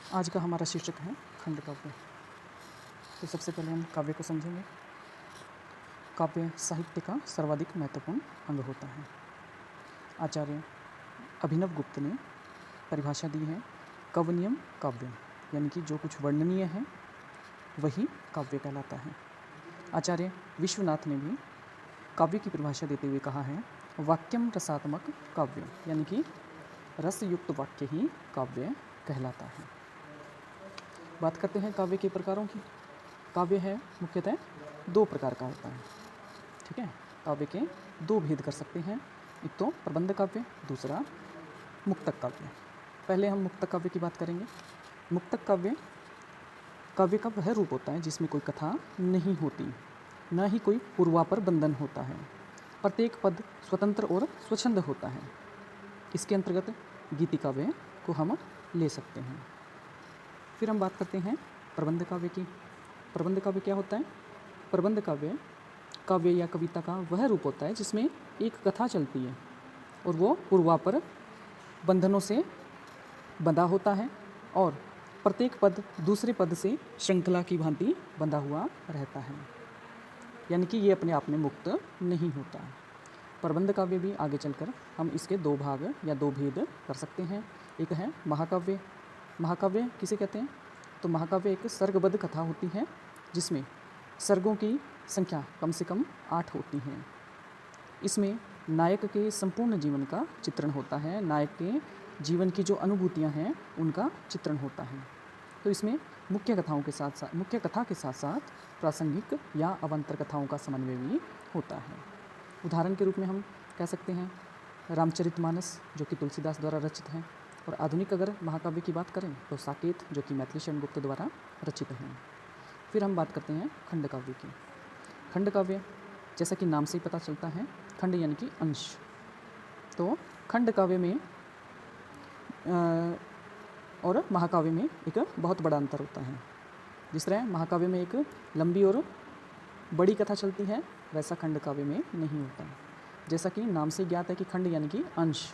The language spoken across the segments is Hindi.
आज का हमारा शीर्षक है खंड काव्य। तो सबसे पहले हम काव्य को समझेंगे। काव्य साहित्य का सर्वाधिक महत्वपूर्ण अंग होता है। आचार्य अभिनव गुप्त ने परिभाषा दी है, कवनीयम काव्य, यानी कि जो कुछ वर्णनीय है वही काव्य कहलाता है। आचार्य विश्वनाथ ने भी काव्य की परिभाषा देते हुए कहा है, वाक्यम रसात्मक काव्य, यानी कि रसयुक्त वाक्य ही काव्य कहलाता है। बात करते हैं काव्य के प्रकारों की। काव्य है मुख्यतः दो प्रकार का होता है। ठीक है, काव्य के दो भेद कर सकते हैं, एक तो प्रबंध काव्य, दूसरा मुक्तक काव्य। पहले हम मुक्तक काव्य की बात करेंगे। मुक्तक काव्य काव्य का वह रूप होता है जिसमें कोई कथा नहीं होती, न ही कोई पूर्वापर बंधन होता है। प्रत्येक पद स्वतंत्र और स्वच्छंद होता है। इसके अंतर्गत गीति काव्य को हम ले सकते हैं। फिर हम बात करते हैं प्रबंध काव्य की। प्रबंध काव्य क्या होता है? प्रबंध काव्य काव्य या कविता का वह रूप होता है जिसमें एक कथा चलती है और वो पूर्वापर बंधनों से बंधा होता है और प्रत्येक पद दूसरे पद से श्रृंखला की भांति बंधा हुआ रहता है, यानी कि ये अपने आप में मुक्त नहीं होता। प्रबंध काव्य भी आगे चलकर हम इसके दो भाग या दो भेद कर सकते हैं। एक है महाकाव्य। महाकाव्य किसे कहते हैं? तो महाकाव्य एक सर्गबद्ध कथा होती है जिसमें सर्गों की संख्या कम से कम 8 होती हैं। इसमें नायक के संपूर्ण जीवन का चित्रण होता है, नायक के जीवन की जो अनुभूतियां हैं उनका चित्रण होता है। तो इसमें मुख्य कथा के साथ साथ प्रासंगिक या अवान्तर कथाओं का समन्वय भी होता है। उदाहरण के रूप में हम कह सकते हैं रामचरितमानस, जो कि तुलसीदास द्वारा रचित है, और आधुनिक अगर महाकाव्य की बात करें तो साकेत, जो कि मैथिली शरण गुप्त द्वारा रचित हैं। फिर हम बात करते हैं खंड काव्य की। खंड काव्य जैसा कि नाम से ही पता चलता है, खंड यानी कि अंश। तो खंड काव्य में और महाकाव्य में एक बहुत बड़ा अंतर होता है। जिस तरह महाकाव्य में एक लंबी और बड़ी कथा चलती है, वैसा खंड काव्य में नहीं होता। जैसा कि नाम से ज्ञात है कि खंड यानी कि अंश,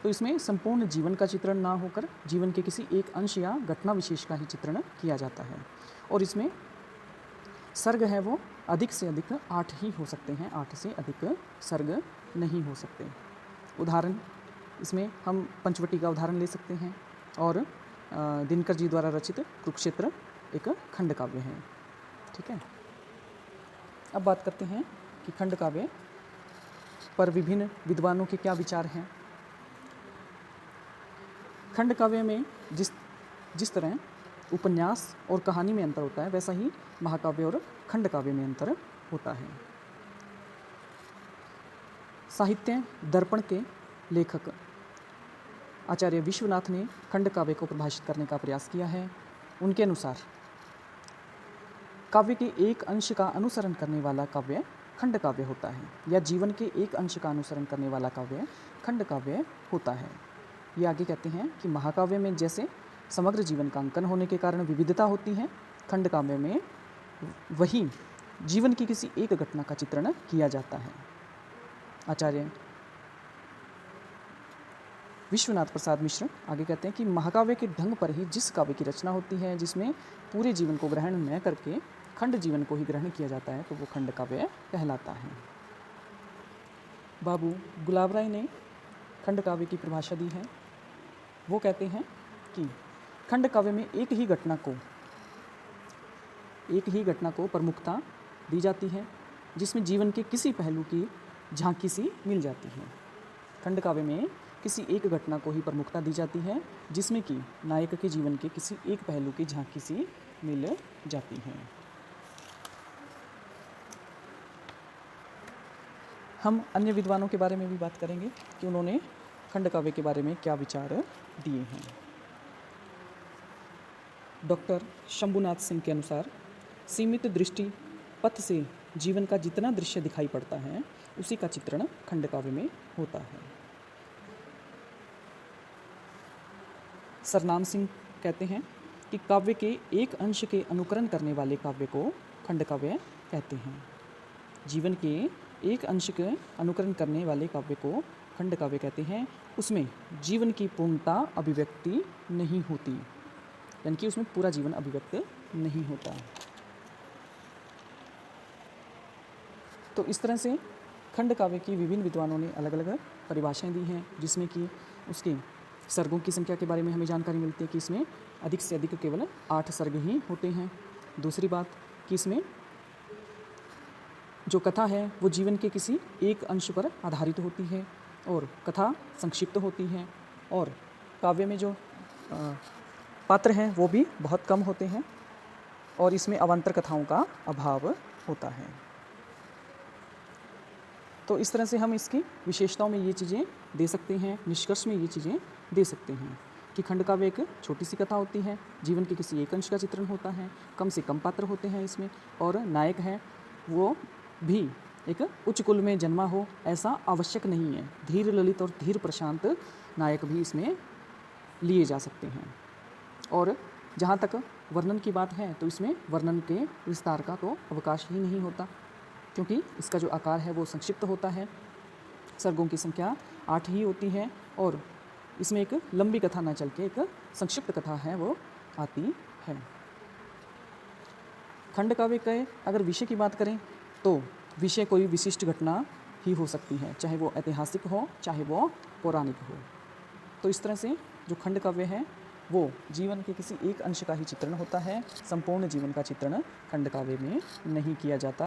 तो इसमें संपूर्ण जीवन का चित्रण ना होकर जीवन के किसी एक अंश या घटना विशेष का ही चित्रण किया जाता है। और इसमें सर्ग है वो अधिक से अधिक 8 ही हो सकते हैं, 8 से अधिक सर्ग नहीं हो सकते। उदाहरण इसमें हम पंचवटी का उदाहरण ले सकते हैं, और दिनकर जी द्वारा रचित कुरुक्षेत्र एक खंड काव्य है। ठीक है, अब बात करते हैं कि खंड काव्य पर विभिन्न विद्वानों के क्या विचार हैं। खंड काव्य में जिस तरह उपन्यास और कहानी में अंतर होता है, वैसा ही महाकाव्य और खंड काव्य में अंतर होता है। साहित्य दर्पण के लेखक आचार्य विश्वनाथ ने खंड काव्य को परिभाषित करने का प्रयास किया है। उनके अनुसार काव्य के एक अंश का अनुसरण करने वाला काव्य खंड काव्य होता है, या जीवन के एक अंश का अनुसरण करने वाला काव्य खंड काव्य होता है। ये आगे कहते हैं कि महाकाव्य में जैसे समग्र जीवन का अंकन होने के कारण विविधता होती है, खंड काव्य में वही जीवन की किसी एक घटना का चित्रण किया जाता है। आचार्य विश्वनाथ प्रसाद मिश्र आगे कहते हैं कि महाकाव्य के ढंग पर ही जिस काव्य की रचना होती है, जिसमें पूरे जीवन को ग्रहण न करके खंड जीवन को ही ग्रहण किया जाता है, तो वो खंड काव्य कहलाता है। बाबू गुलाब राय ने खंड काव्य की परिभाषा दी है। वो कहते हैं कि खंड काव्य में एक ही घटना को प्रमुखता दी जाती है, जिसमें जीवन के किसी पहलू की झांकी सी मिल जाती है। खंड काव्य में किसी एक घटना को ही प्रमुखता दी जाती है, जिसमें कि नायक के जीवन के किसी एक पहलू की झांकी सी मिल जाती है। हम अन्य विद्वानों के बारे में भी बात करेंगे कि उन्होंने खंड काव्य के बारे में क्या विचार दिए हैं। डॉक्टर शंभुनाथ सिंह के अनुसार सीमित दृष्टि पथ से जीवन का जितना दृश्य दिखाई पड़ता है, उसी का चित्रण खंड काव्य में होता है। सरनाम सिंह कहते हैं कि काव्य के एक अंश के अनुकरण करने वाले काव्य को खंड काव्य कहते हैं। जीवन के एक अंश के अनुकरण करने वाले काव्य को खंड काव्य कहते हैं। उसमें जीवन की पूर्णता अभिव्यक्ति नहीं होती, यानी कि उसमें पूरा जीवन अभिव्यक्त नहीं होता। तो इस तरह से खंड काव्य की विभिन्न विद्वानों ने अलग अलग परिभाषाएं दी हैं, जिसमें कि उसके सर्गों की संख्या के बारे में हमें जानकारी मिलती है कि इसमें अधिक से अधिक केवल 8 सर्ग ही होते हैं। दूसरी बात कि इसमें जो कथा है वो जीवन के किसी एक अंश पर आधारित होती है और कथा संक्षिप्त होती है, और काव्य में जो पात्र हैं वो भी बहुत कम होते हैं, और इसमें अवान्तर कथाओं का अभाव होता है। तो इस तरह से हम इसकी विशेषताओं में ये चीज़ें दे सकते हैं, निष्कर्ष में ये चीज़ें दे सकते हैं कि खंड काव्य एक छोटी सी कथा होती है, जीवन के किसी एक अंश का चित्रण होता है, कम से कम पात्र होते हैं इसमें, और नायक है वो भी एक उच्च कुल में जन्मा हो ऐसा आवश्यक नहीं है। धीर ललित और धीर प्रशांत नायक भी इसमें लिए जा सकते हैं। और जहाँ तक वर्णन की बात है तो इसमें वर्णन के विस्तार का तो अवकाश ही नहीं होता, क्योंकि इसका जो आकार है वो संक्षिप्त होता है। सर्गों की संख्या 8 ही होती है, और इसमें एक लंबी कथा न चल के एक संक्षिप्त कथा है वो आती है। खंड काव्य के अगर विषय की बात करें तो विषय कोई विशिष्ट घटना ही हो सकती है, चाहे वो ऐतिहासिक हो चाहे वो पौराणिक हो। तो इस तरह से जो खंड काव्य है वो जीवन के किसी एक अंश का ही चित्रण होता है, संपूर्ण जीवन का चित्रण खंड काव्य में नहीं किया जाता।